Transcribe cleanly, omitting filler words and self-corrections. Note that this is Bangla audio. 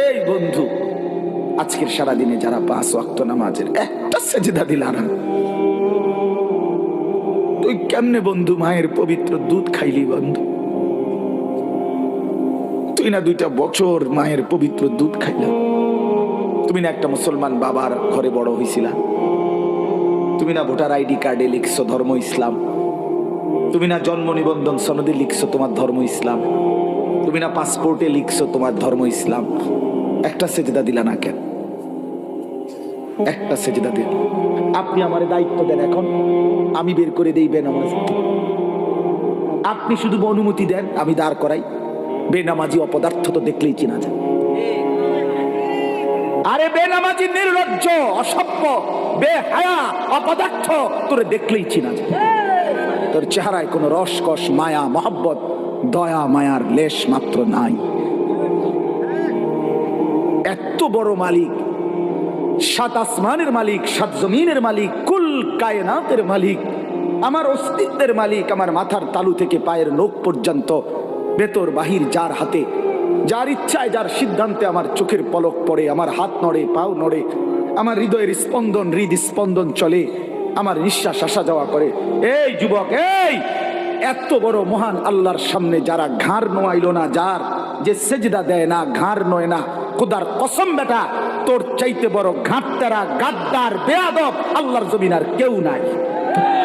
এই বন্ধু, আজকের সারাদিনে যারা 5 ওয়াক্ত নামাজের একটা সেজদা দিলা না, তুই কেমনে বন্ধু মায়ের পবিত্র দুধ খাইলি? বন্ধু, তুই না 2টা বছর মায়ের পবিত্র দুধ খাইলা? তুমি না একটা মুসলমান বাবার ঘরে বড় হইছিলা? তুমি না ভোটার আইডি কার্ডে লিখছো ধর্ম ইসলাম? তুমি না জন্ম নিবন্ধন সনদে লিখছো তোমার ধর্ম ইসলাম? তুমি না পাসপোর্টে লিখছো তোমার ধর্ম ইসলাম? একটা সেজদা দিলা না কেন? একটা সেজদা দিন। আপনি আমারে দায়িত্ব দেন, এখন আমি বের করে দেই বেনামাজ। আপনি শুধু অনুমতি দেন, আমি দাঁড় করাই। বেনামাজি অপদার্থ তো দেখলেই চিনা যায়। আরে বেনামাজি নির্লজ্জ, অসভ্য, বেহায়া, অপদার্থ তোরে দেখলেই চিনা যায়। তোর চেহারায় কোনো রসকস, মায়া, মহব্বত, দয়া মায়ার লেশ মাত্র নাই। এত বড় মালিক, 7 আসমানের মালিক, 7 জমিনের মালিক, কুল কায়নাতের মালিক, আমার অস্তিত্বের মালিক, আমার মাথার তালু থেকে পায়ের নখ পর্যন্ত ভেতর বাহির যার হাতে, যার ইচ্ছায়, যার সিদ্ধান্তে আমার চোখের পলক পড়ে, আমার হাত নড়ে, পাও নড়ে, আমার হৃদয়ের স্পন্দন, হৃদস্পন্দন চলে, আমার নিঃশ্বাস আসা যাওয়া করে। এই যুবক, এই এত বড় মহান আল্লাহর সামনে যারা ঘাড় নোয়াইল না, যার যে সেজদা দেয় না, ঘাড় নয় না, খোদার কসম বেটা, তোর চাইতে বড় ঘাটতারা, গাদ্দার, বেয়াদব আল্লাহর জমিন আর কেউ নাই।